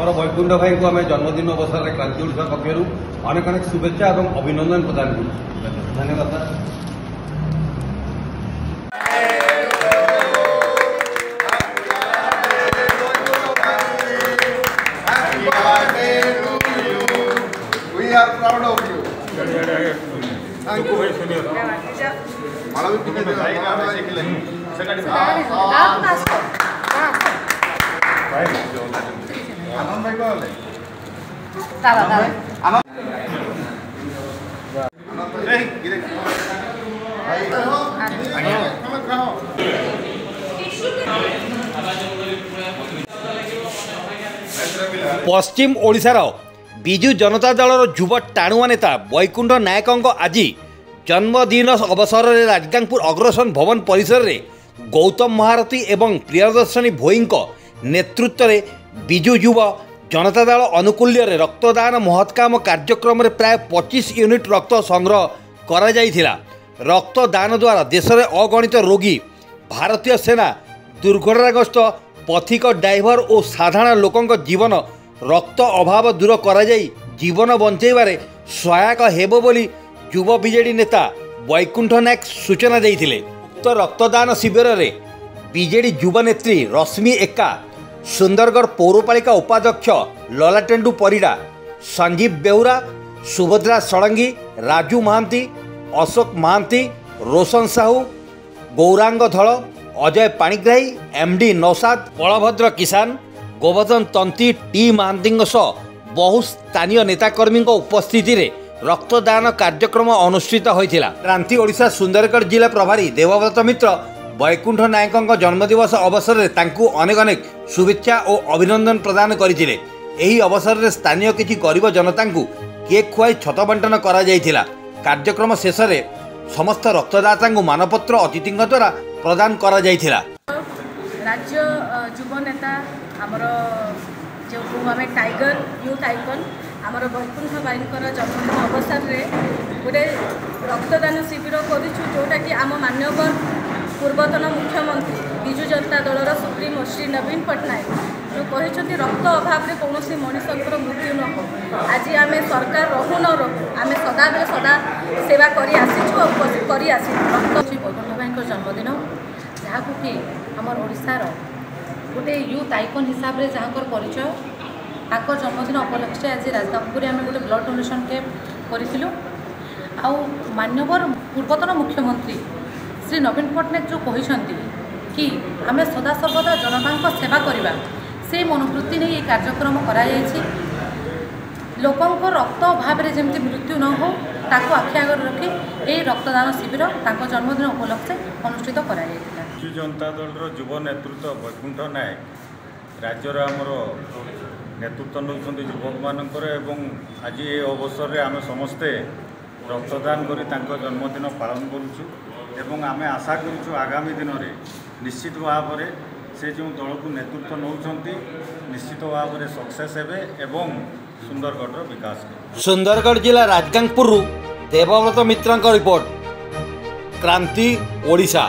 आमर वैकुंठ भाई को आम जन्मदिन अवसर में क्रांति ओडिशा पक्षर अनेक अनेक शुभेच्छा और अभिनंदन प्रदान करूँ। धन्यवाद sir. We are proud of you. Thank you. पश्चिम ओडिशार विजु जनता दलर युव टाणुआ नेता वैकुंठ नायकों आज जन्मदिन अवसर में राजगांगपुर अग्रसेन भवन परिसर में गौतम महारथी एवं प्रियदर्शनी भोई नेतृत्व में विजु युव जनता दल अनुकूल्य रक्तदान महत्काम कार्यक्रम में प्राय 25 यूनिट रक्त संग्रह करा जाइथिला। रक्तदान द्वारा देश में अगणित रोगी, भारतीय सेना, दुर्घटनाग्रस्त पथिक ड्राइवर और साधारण लोकों जीवन रक्त अभाव दूर करा जाई जीवन बंचाइबारे सहायक हेबो बोली युव बीजेडी नेता वैकुंठ नायक सूचना देइथिले। उक्त रक्तदान शिविर में बीजेडी युव नेत्री रश्मि एक्का, सुंदरगढ़ पौरपालिका उपाध्यक्ष ललाटेंडु परिडा, संजीव बेहुरा, सुभद्रा षडंगी, राजू महांती, अशोक महांती, रोशन साहू, गौरांग धल, अजय पाणिग्राही, एमडी नौसाद, बलभद्र किसान, गोवर्धन तंती, टी महांती बहु स्थानीय नेताकर्मी उपस्थिति रे रक्तदान कार्यक्रम अनुष्ठित होइथिला। क्रांति ओडिशा सुंदरगढ़ जिला प्रभारी देवव्रत मित्र वैकुंठ नायकों जन्मदिवस अवसर में तांकु अनेक अनेक शुभेच्छा और अभिनंदन प्रदान करथिले। एही अवसर में स्थानीय किछि गरीब जनता को केक खुआई छत बंटन करा जाइथिला। कार्यक्रम शेष में समस्त रक्तदाता को मानपत्र अतिथि द्वारा प्रदान करा जाइथिला। राज्य युव नेता आमर जो आम टाइगर यूथ आइकन आमर वैकुंठ भाईंकर जन्मदिन अवसर में गोटे रक्तदान शिविर करूँ जोटा कि आम मान्यवर पूर्वतन मुख्यमंत्री विजु जनता दलर सुप्रीमो श्री नवीन पट्टनायक जो कहते रक्त अभाव में कौन मनुष्य मृत्यु न हो। आज आम सरकार रहू न रहू आम सदाबले सदा सेवा करी रक्त वैकुंठ भाई जन्मदिन जहाँ कि आमर ओडिशार गोटे यूथ आइकन हिसाब से जहाँ परिचय ताक जन्मदिन उपलक्षे आज राजगांगपुर आम गोटे ब्लड डोनेशन कैंप करूँ। आउ मान्यवर पूर्वतन मुख्यमंत्री श्री नवीन पट्टनायक जो कहते कि आम सदासर्वदा जनता सेवा करवा से मनोवृत्ति नहीं कार्यक्रम कराई लोकों रक्त अभाव में जमी मृत्यु न हो ताको आखि आगे रखी ये रक्तदान शिविर ताको जन्मदिन उपलक्षे अनुष्ठित करा विजु जनता दल युव नेतृत्व वैकुंठ नायक राज्यर आमर नेतृत्व नौकरी युवक मानकर एवं आज ये अवसर में आम समस्ते रक्तदान करी जन्मदिन पालन करुचु एवं आम आशा करुचु आगामी दिन में निश्चित भाव में से जो दल को नेतृत्व नौकरी निश्चित भाव में सक्सेस हेबे एवं सुंदरगढ़ विकास कर। सुंदरगढ़ जिला राजगांगपुर देवव्रत मित्र रिपोर्ट, क्रांति ओडिशा।